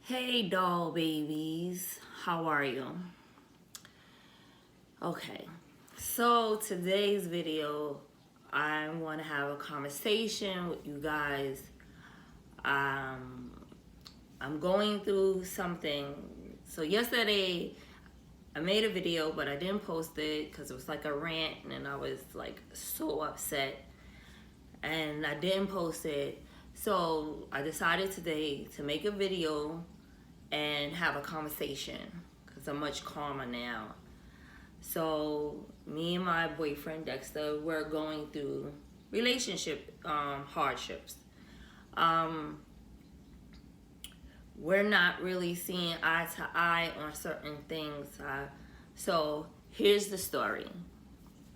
Hey doll babies, how are you? Okay, so today's video, I want to have a conversation with you guys. Um, I'm going through something. So yesterday, I made a video, but I didn't post it because it was like a rant, and I was like so upset, and I didn't post it. So I decided today to make a video and have a conversation because I'm much calmer now. So me and my boyfriend Dexter, we're going through relationship hardships. Um, we're not really seeing eye to eye on certain things. So here's the story.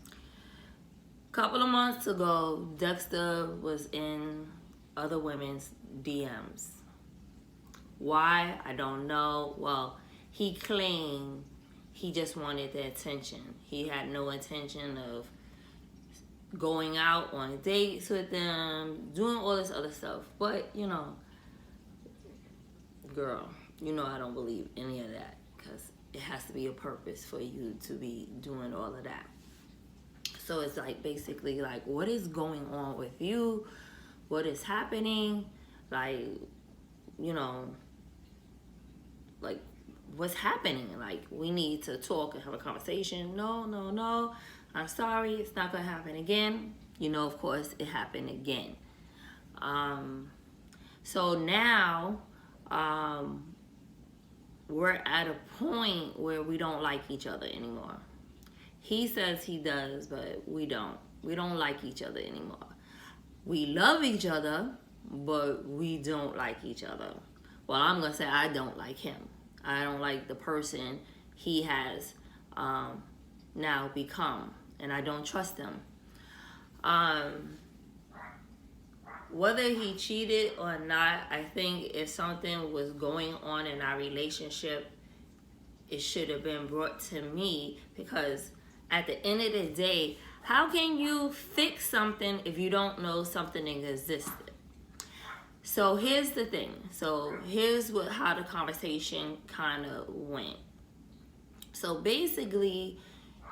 A couple of months ago, Dexter was in other women's DMs. Why? I don't know. Well, he claimed he just wanted the attention. He had no intention of going out on dates with them, doing all this other stuff. But, girl, I don't believe any of that because it has to be a purpose for you to be doing all of that. So it's like basically like, what is going on with you? What is happening? Like, like what's happening? Like, we need to talk and have a conversation. No, I'm sorry, it's not gonna happen again. Of course it happened again. So now we're at a point where we don't like each other anymore. He says he does, but we don't like each other anymore. We love each other, but we don't like each other. Well, I'm gonna say I don't like him. I don't like the person he has now become, and I don't trust him. Whether he cheated or not, I think if something was going on in our relationship, it should have been brought to me, because at the end of the day, how can you fix something if you don't know something existed? So here's the thing. So here's how the conversation kind of went. So basically,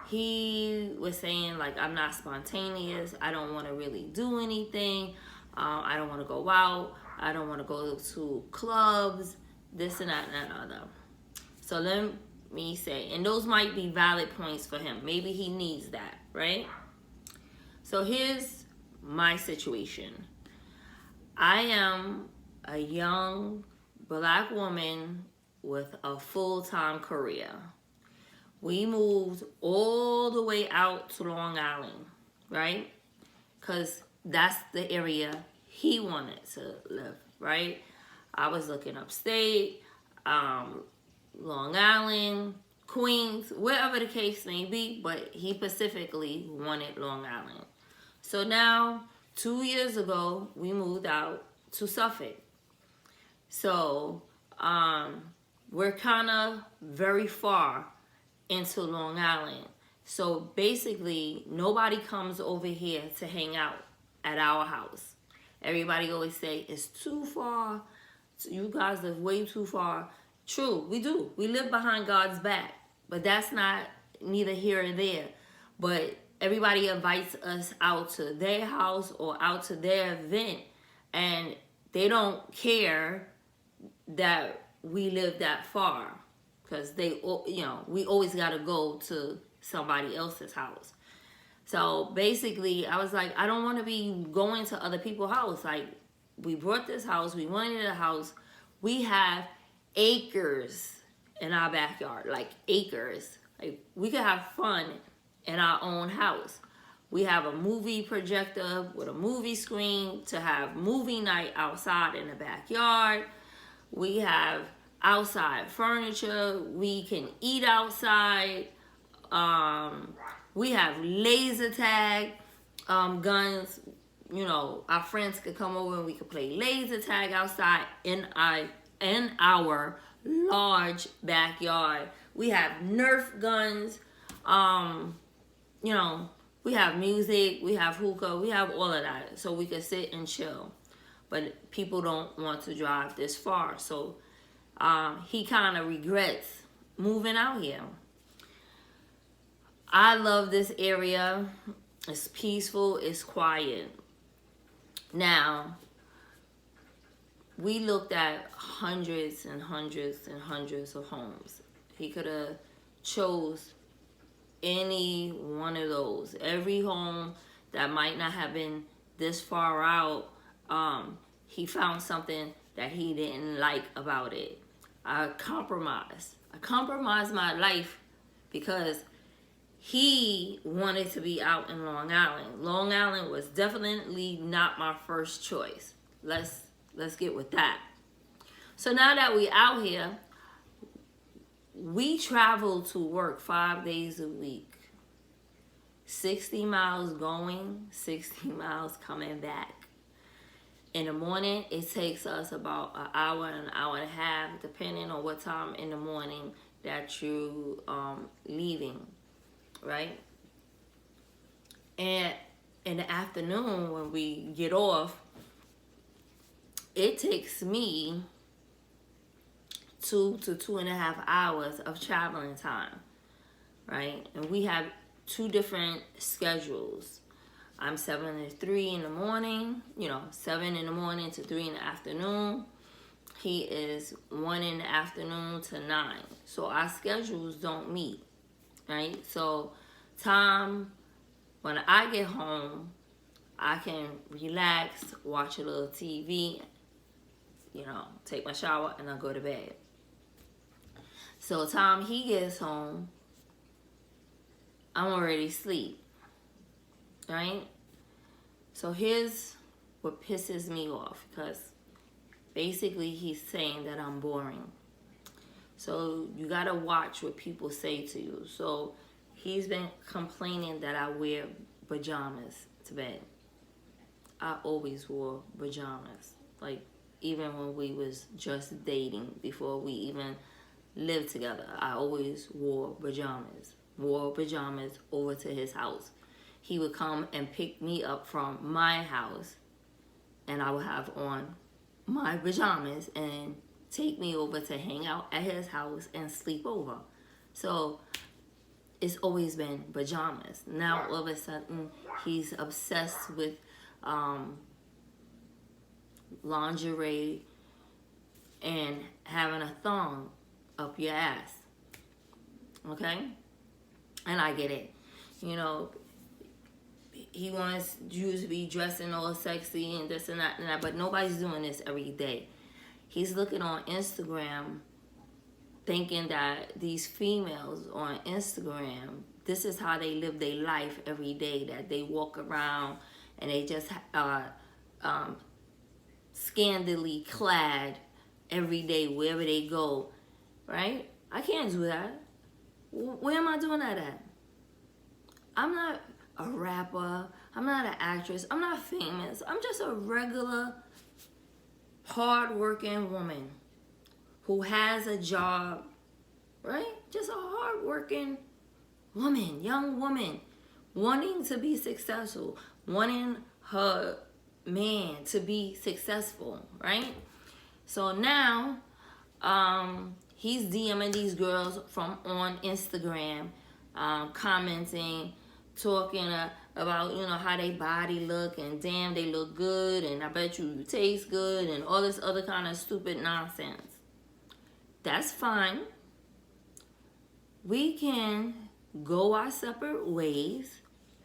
he was saying, like, I'm not spontaneous. I don't want to really do anything. I don't want to go out. I don't want to go to clubs, this and that and that and other. So let me say, and those might be valid points for him. Maybe he needs that, right? So here's my situation. I am a young black woman with a full-time career. We moved all the way out to Long Island, right? Because that's the area he wanted to live, right? I was looking upstate, Long Island, Queens, wherever the case may be, but he specifically wanted Long Island. So now, 2 years ago, we moved out to Suffolk. So we're kind of very far into Long Island. So basically, nobody comes over here to hang out at our house. Everybody always say, it's too far. You guys live way too far. True, we do. We live behind God's back. But that's not neither here or there. But everybody invites us out to their house or out to their event, and they don't care that we live that far, because we always got to go to somebody else's house. So basically, I was like, I don't want to be going to other people's house. Like, we bought this house, we wanted a house. We have acres in our backyard, like acres. Like, we could have fun in our own house. We have a movie projector with a movie screen to have movie night outside in the backyard. We have outside furniture. We can eat outside. We have laser tag guns. Our friends could come over and we could play laser tag outside in our large backyard. We have Nerf guns. We have music, we have hookah, we have all of that. So we can sit and chill. But people don't want to drive this far. So he kind of regrets moving out here. I love this area. It's peaceful, it's quiet. Now, we looked at hundreds and hundreds and hundreds of homes. He could have chose any one of those. Every home that might not have been this far out, he found something that he didn't like about it. I compromised my life because he wanted to be out in Long Island. Long Island was definitely not my first choice. Let's get with that. So now that we out here, we travel to work 5 days a week. 60 miles going, 60 miles coming back. In the morning, it takes us about an hour and a half, depending on what time in the morning that you leaving, right? And in the afternoon, when we get off, it takes me 2 to 2.5 hours of traveling time, right? And we have 2 different schedules. I'm 7 to 3 in the morning, 7 in the morning to 3 in the afternoon. He is 1 in the afternoon to 9. So our schedules don't meet, right? So time when I get home, I can relax, watch a little TV, take my shower, and I'll go to bed. So time he gets home, I'm already asleep, right? So here's what pisses me off, because basically he's saying that I'm boring. So you gotta watch what people say to you. So he's been complaining that I wear pajamas to bed. I always wore pajamas, like even when we was just dating, before we even lived together. I always wore pajamas over to his house. He would come and pick me up from my house, and I would have on my pajamas and take me over to hang out at his house and sleep over. So it's always been pajamas. Now all of a sudden he's obsessed with lingerie and having a thong up your ass. Okay? And I get it. He wants you to be dressing all sexy and this and that, but nobody's doing this every day. He's looking on Instagram thinking that these females on Instagram, this is how they live their life every day, that they walk around and they just scandalously clad every day wherever they go, right? I can't do that. Where am I doing that at? I'm not a rapper. I'm not an actress. I'm not famous. I'm just a regular, hard-working woman who has a job, right? Just a hard-working woman, young woman, wanting to be successful, wanting her man to be successful, right? So now, he's DMing these girls from on Instagram, commenting, talking about, how they body look, and damn, they look good, and I bet you taste good, and all this other kind of stupid nonsense. That's fine. We can go our separate ways,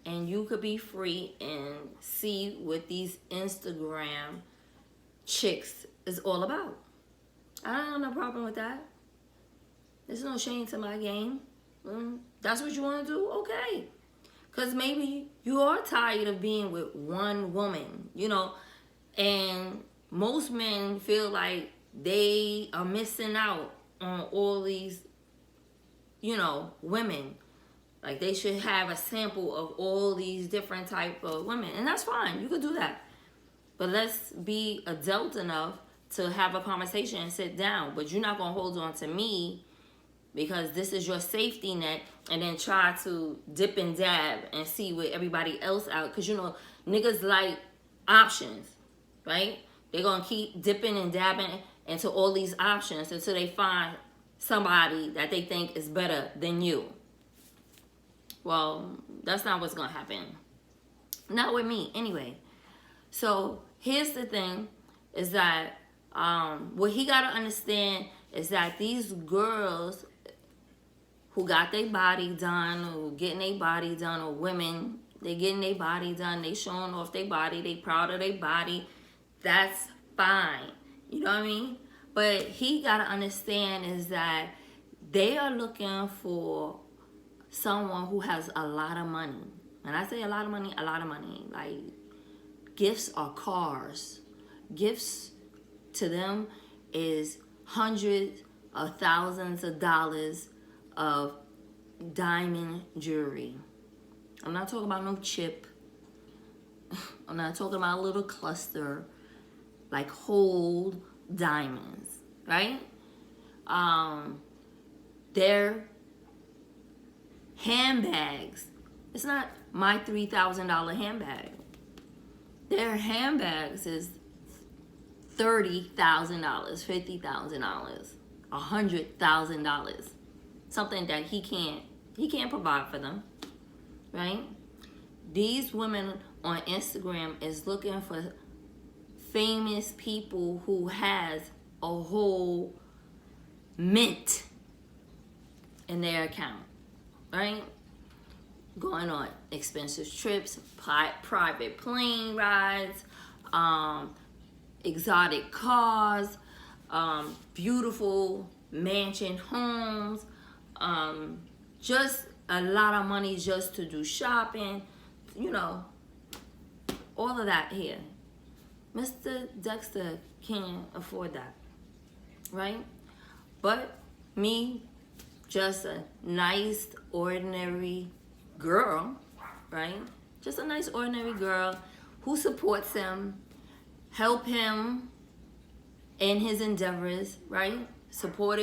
and you could be free and see what these Instagram chicks is all about. I don't have no problem with that. There's no shame to my game. That's what you want to do? Okay. Because maybe you are tired of being with one woman, and most men feel like they are missing out on all these, women. Like they should have a sample of all these different type of women. And that's fine. You could do that. But let's be adult enough to have a conversation and sit down. But you're not going to hold on to me because this is your safety net, and then try to dip and dab and see what everybody else out. Because, niggas like options, right? They're going to keep dipping and dabbing into all these options until they find somebody that they think is better than you. Well, that's not what's going to happen. Not with me, anyway. So here's the thing, is that what he got to understand is that these girls who got their body done, or getting their body done, or women, they getting their body done, they showing off their body, they proud of their body, that's fine. You know what I mean? But he got to understand is that they are looking for someone who has a lot of money. And I say a lot of money, like gifts are cars. Gifts to them is hundreds of thousands of dollars of diamond jewelry. I'm not talking about no chip. I'm not talking about a little cluster. Like whole diamonds, right? Their handbags. It's not my $3,000 handbag. Their handbags is $30,000, $50,000, $100,000. Something that he can't provide for them, right? These women on Instagram is looking for famous people who has a whole mint in their account, right? Going on expensive trips, private plane rides, exotic cars, beautiful mansion homes, just a lot of money just to do shopping, you know, all of that here. Mr. Dexter can't afford that, right? But me, just a nice, ordinary girl, right? Just a nice, ordinary girl who supports him, help him in his endeavors, right? Support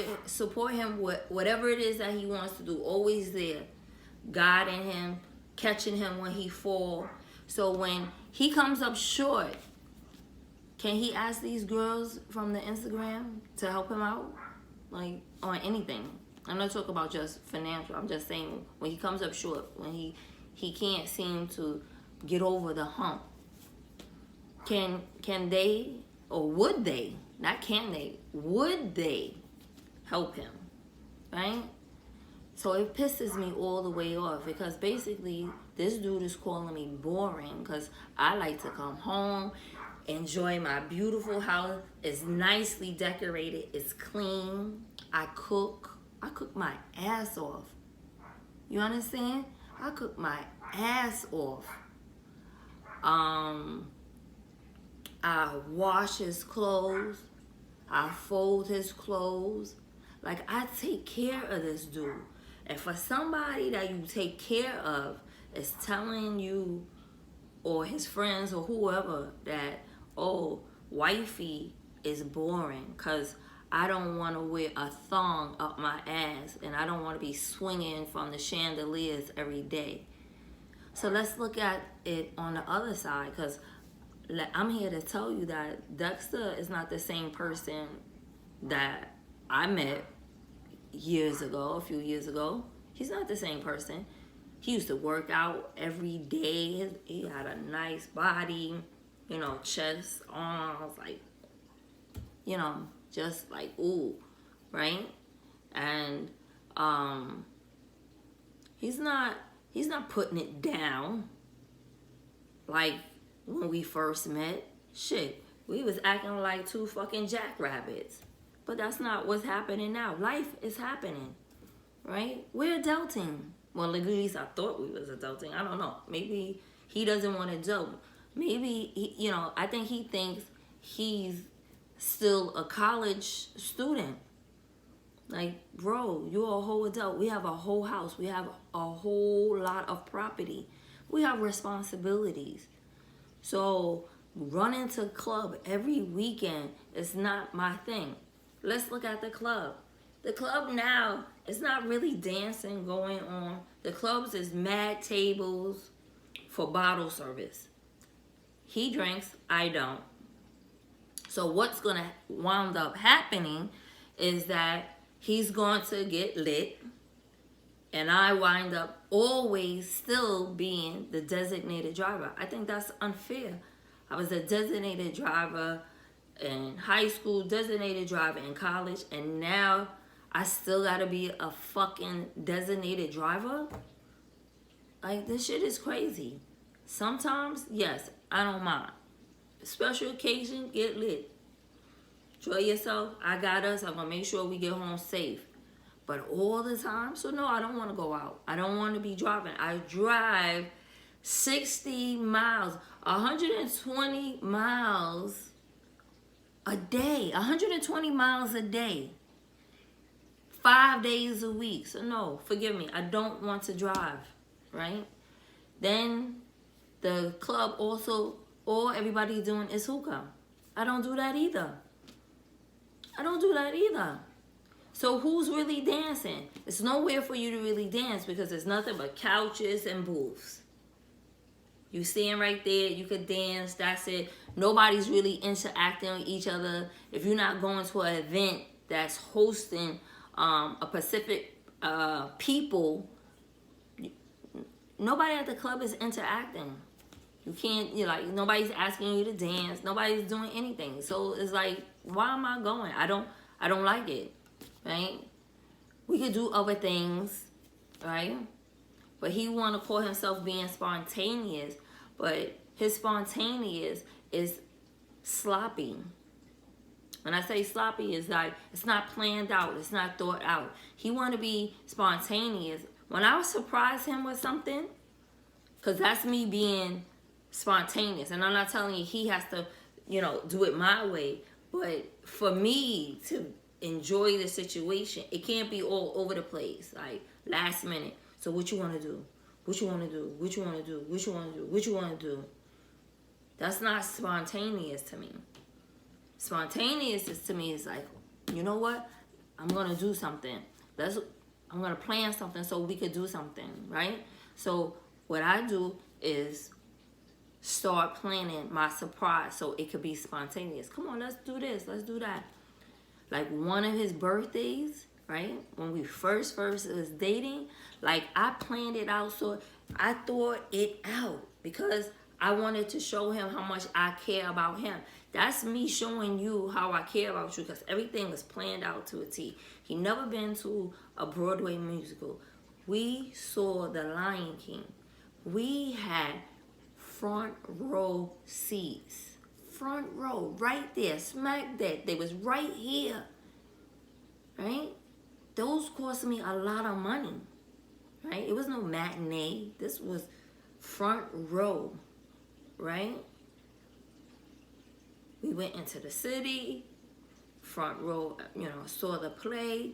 him with whatever it is that he wants to do. Always there, guiding him, catching him when he falls. So when he comes up short, can he ask these girls from the Instagram to help him out? Like, on anything. I'm not talking about just financial. I'm just saying when he comes up short, when he can't seem to get over the hump. Can they, or would they, not can they, would they help him, right? So it pisses me all the way off because basically this dude is calling me boring because I like to come home, enjoy my beautiful house. It's nicely decorated. It's clean. I cook my ass off. You understand? I cook my ass off. I wash his clothes. I fold his clothes. Like, I take care of this dude. And for somebody that you take care of is telling you or his friends or whoever that, oh, wifey is boring because I don't want to wear a thong up my ass and I don't want to be swinging from the chandeliers every day. So let's look at it on the other side, because I'm here to tell you that Dexter is not the same person that I met years ago, a few years ago. He's not the same person. He used to work out every day. He had a nice body, you know, chest, arms, like, you know, just like, ooh, right? And he's not putting it down like when we first met. Shit, we was acting like two fucking jackrabbits. But that's not what's happening now. Life is happening, right? We're adulting. Well, at least I thought we was adulting. I don't know. Maybe he doesn't want to adult. Maybe, he, I think he thinks he's still a college student. Like, bro, you're a whole adult. We have a whole house. We have a whole lot of property. We have responsibilities. So running to club every weekend is not my thing. Let's look at the club. The club now is not really dancing going on. The clubs is mad tables for bottle service. He drinks, I don't. So what's going to wind up happening is that he's going to get lit, and I wind up always still being the designated driver. I think that's unfair. I was a designated driver in high school, designated driver in college, and now I still gotta be a fucking designated driver? Like, this shit is crazy. Sometimes, yes, I don't mind. Special occasion, get lit. Enjoy yourself. I got us. I'm gonna make sure we get home safe. But all the time, so no, I don't want to go out. I don't want to be driving. I drive 60 miles, 120 miles a day, 120 miles a day, 5 days a week. So no, forgive me, I don't want to drive, right? Then the club also, all everybody doing is hookah. I don't do that either. I don't do that either. So who's really dancing? It's nowhere for you to really dance because there's nothing but couches and booths. You stand right there, you could dance, that's it. Nobody's really interacting with each other. If you're not going to an event that's hosting a specific people, nobody at the club is interacting. You can't, nobody's asking you to dance, nobody's doing anything. So it's like, why am I going? I don't like it. Right? We could do other things, right? But he want to call himself being spontaneous, but his spontaneous is sloppy. When I say sloppy, it's like it's not planned out, it's not thought out. He want to be spontaneous. When I surprise him with something, because that's me being spontaneous, and I'm not telling you he has to, do it my way, but for me to enjoy the situation, it can't be all over the place, like last minute. So what you want to do? What you want to do? What you want to do? What you want to do? What you want to do? That's not spontaneous to me. Spontaneous to me is like, you know what? I'm gonna do something. I'm gonna plan something so we could do something, right? So what I do is start planning my surprise so it could be spontaneous. Come on, let's do this. Let's do that. Like one of his birthdays, right? When we first was dating, like I planned it out, so I thought it out because I wanted to show him how much I care about him. That's me showing you how I care about you because everything was planned out to a T. He never been to a Broadway musical. We saw The Lion King. We had front row seats. Front row, right there, smack that. They was right here, right? Those cost me a lot of money, right? It was no matinee. This was front row, right? We went into the city, front row, saw the play.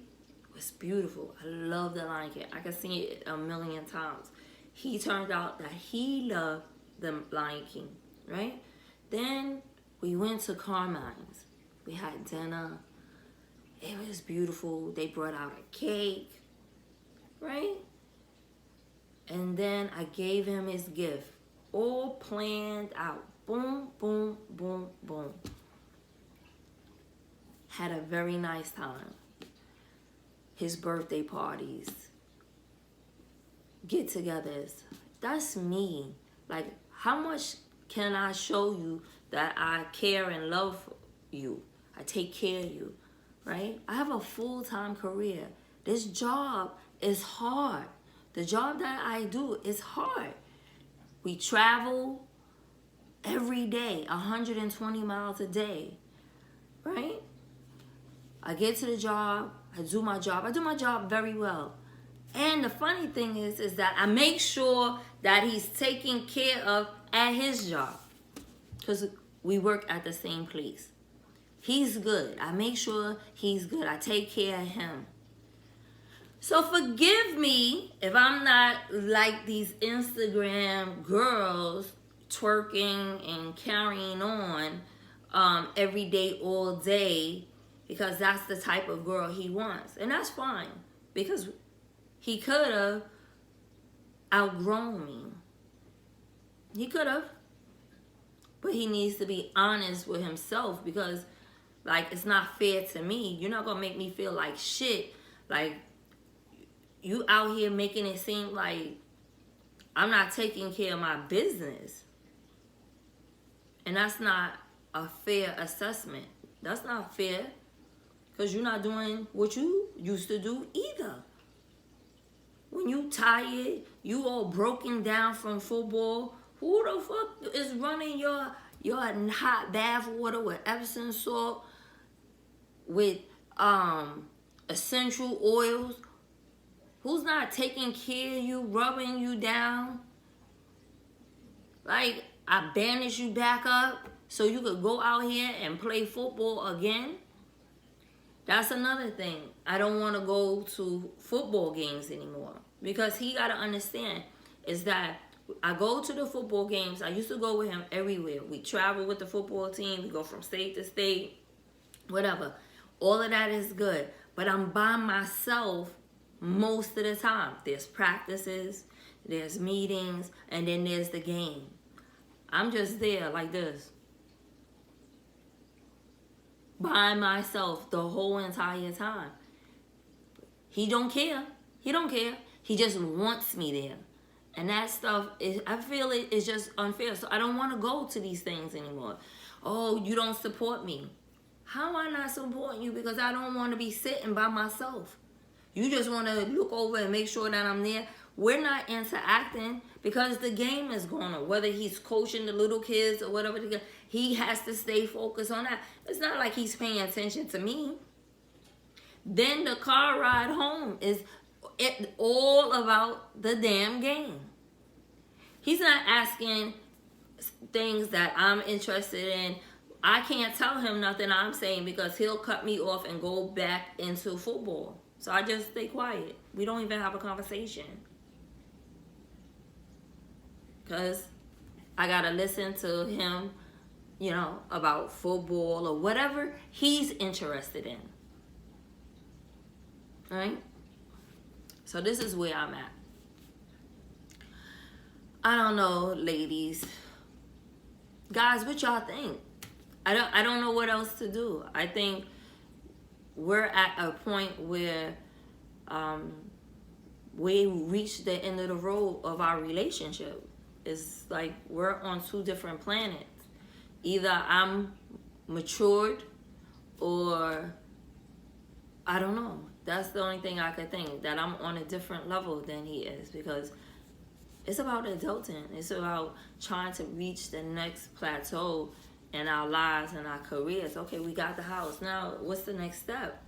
It was beautiful. I love The Lion King. I could see it a million times. He turned out that he loved The Lion King, right? Then we went to Carmine's. We had dinner. It was beautiful. They brought out a cake, right? And then I gave him his gift. All planned out. Boom, boom, boom, boom. Had a very nice time. His birthday parties. Get-togethers. That's me. Like, how much can I show you that I care and love you? I take care of you, right? I have a full-time career. This job is hard. The job that I do is hard. We travel every day, 120 miles a day, right? I get to the job, I do my job. I do my job very well. And the funny thing is that I make sure that he's taken care of at his job. Because we work at the same place. He's good. I make sure he's good. I take care of him. So forgive me if I'm not like these Instagram girls twerking and carrying on every day, all day, because that's the type of girl he wants. And that's fine, because he could have outgrown me. He could have. But he needs to be honest with himself, because like, it's not fair to me. You're not gonna make me feel like shit. Like, you out here making it seem like I'm not taking care of my business. And that's not a fair assessment. That's not fair, because you're not doing what you used to do either. When you tired, you all broken down from football, who the fuck is running your hot bath water with Epsom salt, with essential oils? Who's not taking care of you, rubbing you down? Like, I bandage you back up so you could go out here and play football again? That's another thing. I don't want to go to football games anymore, because he got to understand is that I go to the football games. I used to go with him everywhere. We travel with the football team. We go from state to state, whatever. All of that is good. But I'm by myself most of the time. There's practices, there's meetings, and then there's the game. I'm just there like this, by myself the whole entire time. He don't care. He don't care. He just wants me there. And that stuff is, I feel it is just unfair. So I don't want to go to these things anymore. Oh, you don't support me. How am I not supporting you? Because I don't want to be sitting by myself. You just want to look over and make sure that I'm there. We're not interacting because the game is going on. Whether he's coaching the little kids or whatever, he has to stay focused on that. It's not like he's paying attention to me. Then the car ride home is all about the damn game. He's not asking things that I'm interested in. I can't tell him nothing I'm saying, because he'll cut me off and go back into football. So I just stay quiet. We don't even have a conversation, because I gotta listen to him, you know, about football or whatever he's interested in. All right? So this is where I'm at. I don't know, ladies. Guys, what y'all think? I don't know what else to do. I think we're at a point where we reached the end of the road of our relationship. It's like we're on two different planets. Either I'm matured, or I don't know. That's the only thing I could think, that I'm on a different level than he is, because it's about adulting. It's about trying to reach the next plateau in our lives and our careers. Okay, we got the house. Now, what's the next step?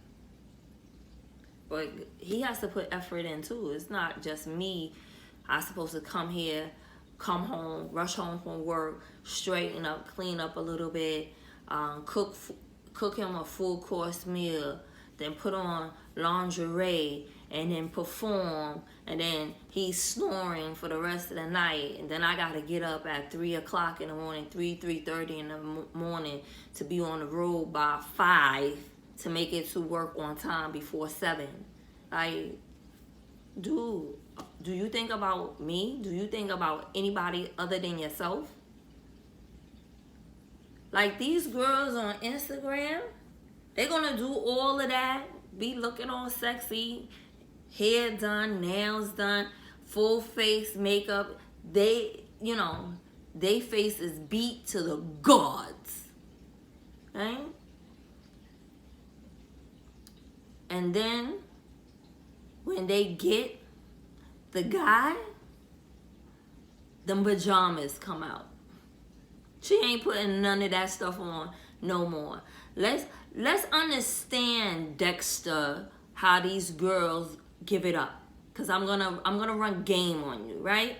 But he has to put effort in too. It's not just me. I'm supposed to come here, come home, rush home from work, straighten up, clean up a little bit, cook him a full course meal, then put on lingerie, and then perform, and then he's snoring for the rest of the night, and then I gotta get up at 3 o'clock in the morning, 3:30 in the morning, to be on the road by 5 to make it to work on time before 7. Like, dude, do you think about me? Do you think about anybody other than yourself? Like, these girls on Instagram, they're gonna do all of that, be looking all sexy, hair done, nails done, full face makeup. They, you know, they face is beat to the gods, right? And then when they get the guy, them pajamas come out. She ain't putting none of that stuff on no more. Let's understand, Dexter, how these girls give it up. Cause I'm gonna run game on you, right?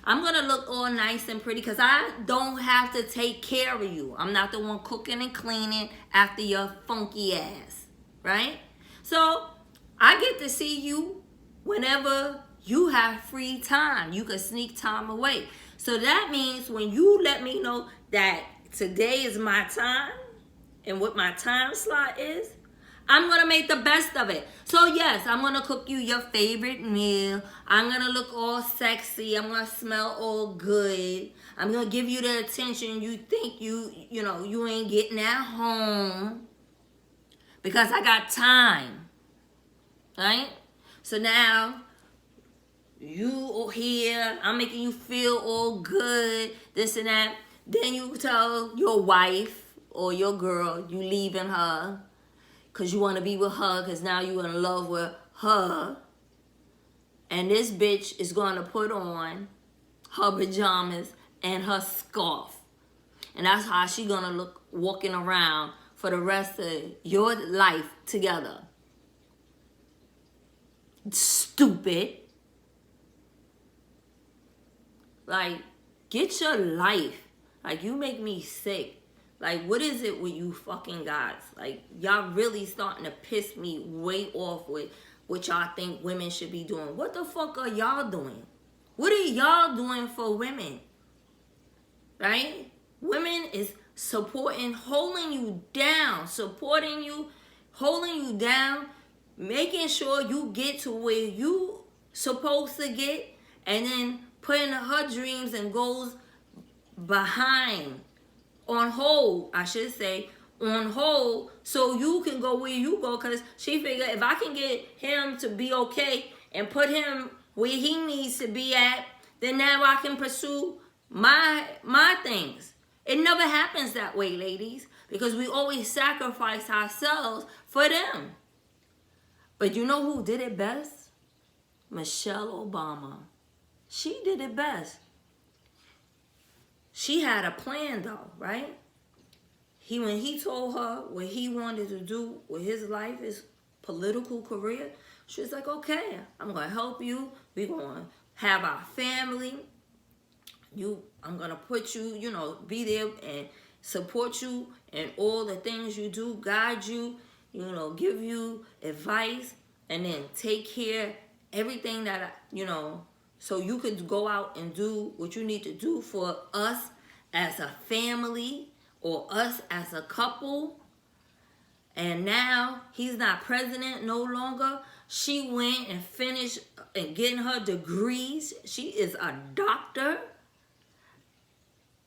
I'm gonna look all nice and pretty, cause I don't have to take care of you. I'm not the one cooking and cleaning after your funky ass, right? So I get to see you whenever you have free time. You can sneak time away. So that means when you let me know that today is my time and what my time slot is, I'm going to make the best of it. So yes, I'm going to cook you your favorite meal. I'm going to look all sexy. I'm going to smell all good. I'm going to give you the attention you think you ain't getting at home. Because I got time. Right? So now, you here, I'm making you feel all good, this and that. Then you tell your wife or your girl you leaving her because you want to be with her because now you're in love with her. And this bitch is going to put on her pajamas and her scarf. And that's how she going to look walking around for the rest of your life together. Stupid. Like, get your life. Like, you make me sick. Like, what is it with you fucking guys? Like, y'all really starting to piss me way off with what y'all think women should be doing. What the fuck are y'all doing? What are y'all doing for women? Right? Women is supporting, holding you down, supporting you, holding you down, making sure you get to where you supposed to get, and then putting her dreams and goals behind, on hold, I should say, on hold, so you can go where you go, because she figured if I can get him to be okay and put him where he needs to be at, then now I can pursue my things. It never happens that way, ladies, because we always sacrifice ourselves for them. But you know who did it best? Michelle Obama. She did it best. She had a plan though, right? When he told her what he wanted to do with his life, his political career, she was like, okay, I'm going to help you. We're going to have our family. I'm going to put you, be there and support you in all the things you do, guide you, give you advice, and then take care of everything that, so you could go out and do what you need to do for us as a family or us as a couple. And now he's not president no longer. She went and finished and getting her degrees. She is a doctor.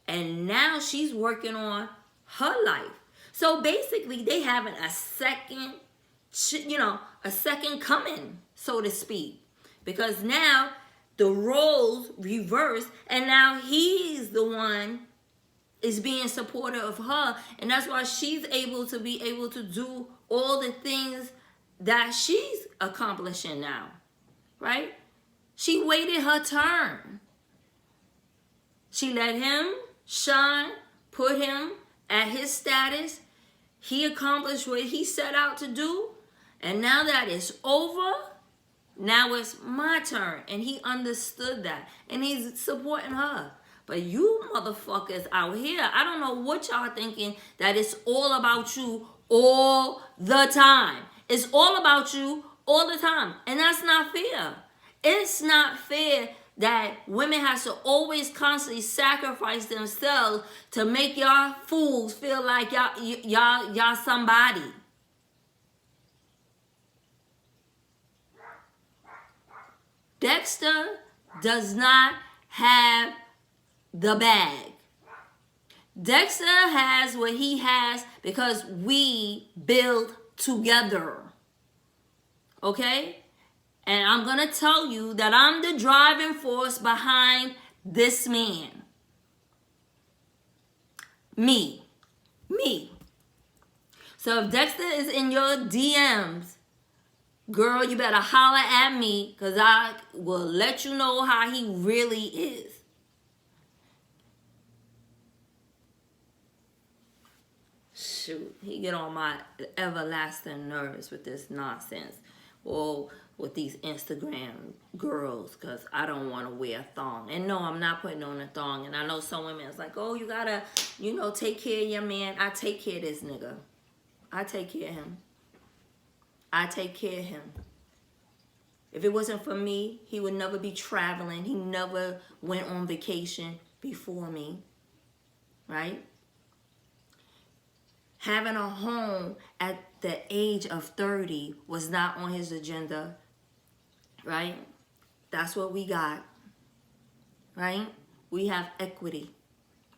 And now she's working on her life. So basically they having a second coming, so to speak. Because now the roles reversed, and now he's the one is being supportive of her, and that's why she's able to do all the things that she's accomplishing now, right? She waited her turn. She let him shine, put him at his status. He accomplished what he set out to do, and now that it's over, now it's my turn. And he understood that. And he's supporting her. But you motherfuckers out here, I don't know what y'all thinking that it's all about you all the time. It's all about you all the time. And that's not fair. It's not fair that women have to always constantly sacrifice themselves to make y'all fools feel like y'all somebody. Dexter does not have the bag. Dexter has what he has because we build together. Okay? And I'm going to tell you that I'm the driving force behind this man. Me. So if Dexter is in your DMs, girl, you better holler at me, because I will let you know how he really is. Shoot, he get on my everlasting nerves with this nonsense. Or with these Instagram girls, because I don't want to wear a thong. And no, I'm not putting on a thong. And I know some women is like, oh, you gotta, take care of your man. I take care of this nigga. I take care of him. I take care of him. If it wasn't for me, he would never be traveling. He never went on vacation before me. Right? Having a home at the age of 30 was not on his agenda, right? That's what we got, right? We have equity.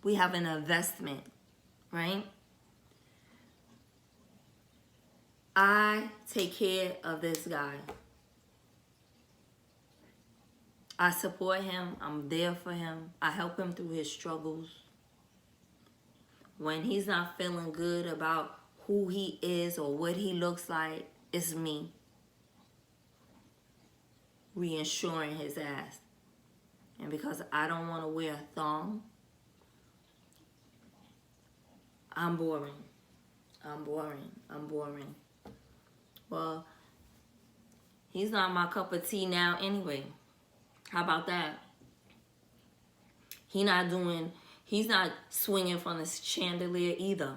We have an investment, right? I take care of this guy. I support him. I'm there for him. I help him through his struggles. When he's not feeling good about who he is or what he looks like, it's me reassuring his ass. And because I don't want to wear a thong, I'm boring. I'm boring. I'm boring. Well, he's not my cup of tea now anyway. How about that? He's not swinging from the chandelier either.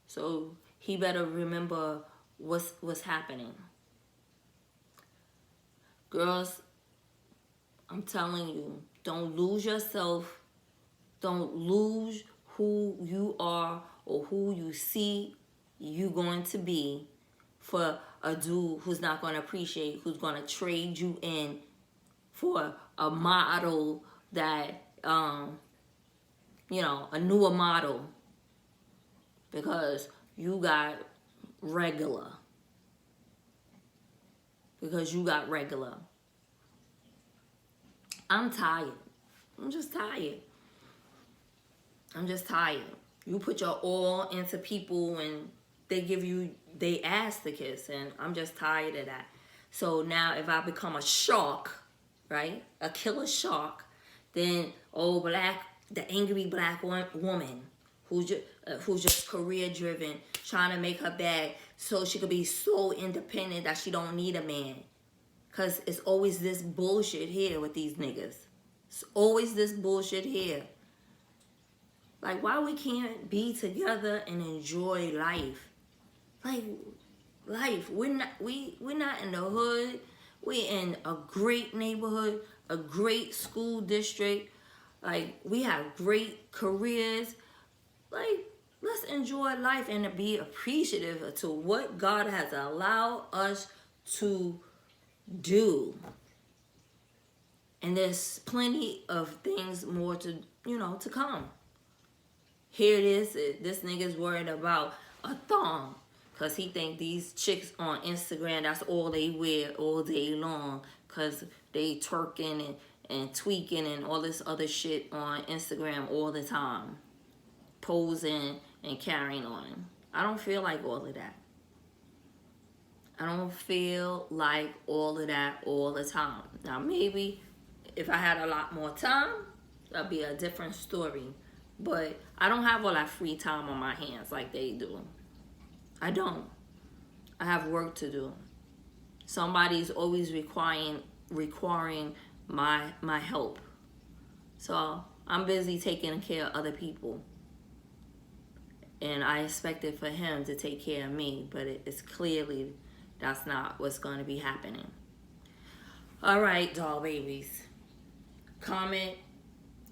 So he better remember what's happening. Girls, I'm telling you, don't lose yourself. Don't lose who you are or who you see you going to be for a dude who's not going to appreciate, who's going to trade you in for a model that, a newer model, because you got regular. I'm tired. I'm just tired. You put your all into people and they give you they ass to kiss, and I'm just tired of that. So now if I become a shark, right, a killer shark, then the angry black woman who's just career driven, trying to make her bag so she could be so independent that she don't need a man. Cause it's always this bullshit here with these niggas. It's always this bullshit here. Like, why we can't be together and enjoy life? Like, life. We're not in the hood. We're in a great neighborhood, a great school district. Like, we have great careers. Like, let's enjoy life and be appreciative to what God has allowed us to do. And there's plenty of things more to come. Here it is. This nigga's worried about a thong because he think these chicks on Instagram, that's all they wear all day long, because they twerking and tweaking and all this other shit on Instagram all the time, posing and carrying on. I don't feel like all of that. I don't feel like all of that all the time. Now, maybe if I had a lot more time, that'd be a different story. But I don't have all that free time on my hands like they do. I don't. I have work to do. Somebody's always requiring my help. So I'm busy taking care of other people. And I expected for him to take care of me, but it's clearly that's not what's going to be happening. All right, doll babies. Comment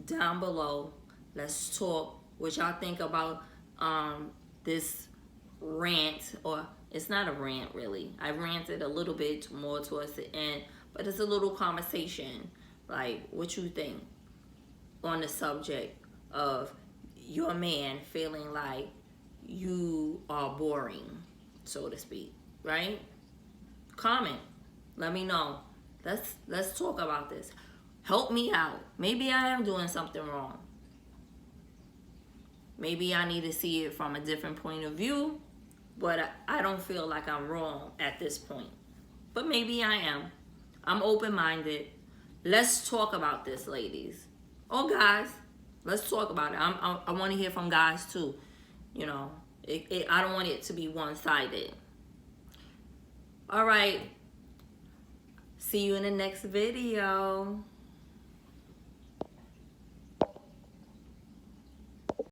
down below. Let's talk what y'all think about this rant, or it's not a rant really. I ranted a little bit more towards the end, but it's a little conversation. Like, what you think on the subject of your man feeling like you are boring, so to speak, right? Comment. Let me know. Let's talk about this. Help me out. Maybe I am doing something wrong. Maybe I need to see it from a different point of view, but I don't feel like I'm wrong at this point. But maybe I am. I'm open-minded. Let's talk about this, ladies. Oh, guys, let's talk about it. I want to hear from guys too. I don't want it to be one-sided. All right. See you in the next video.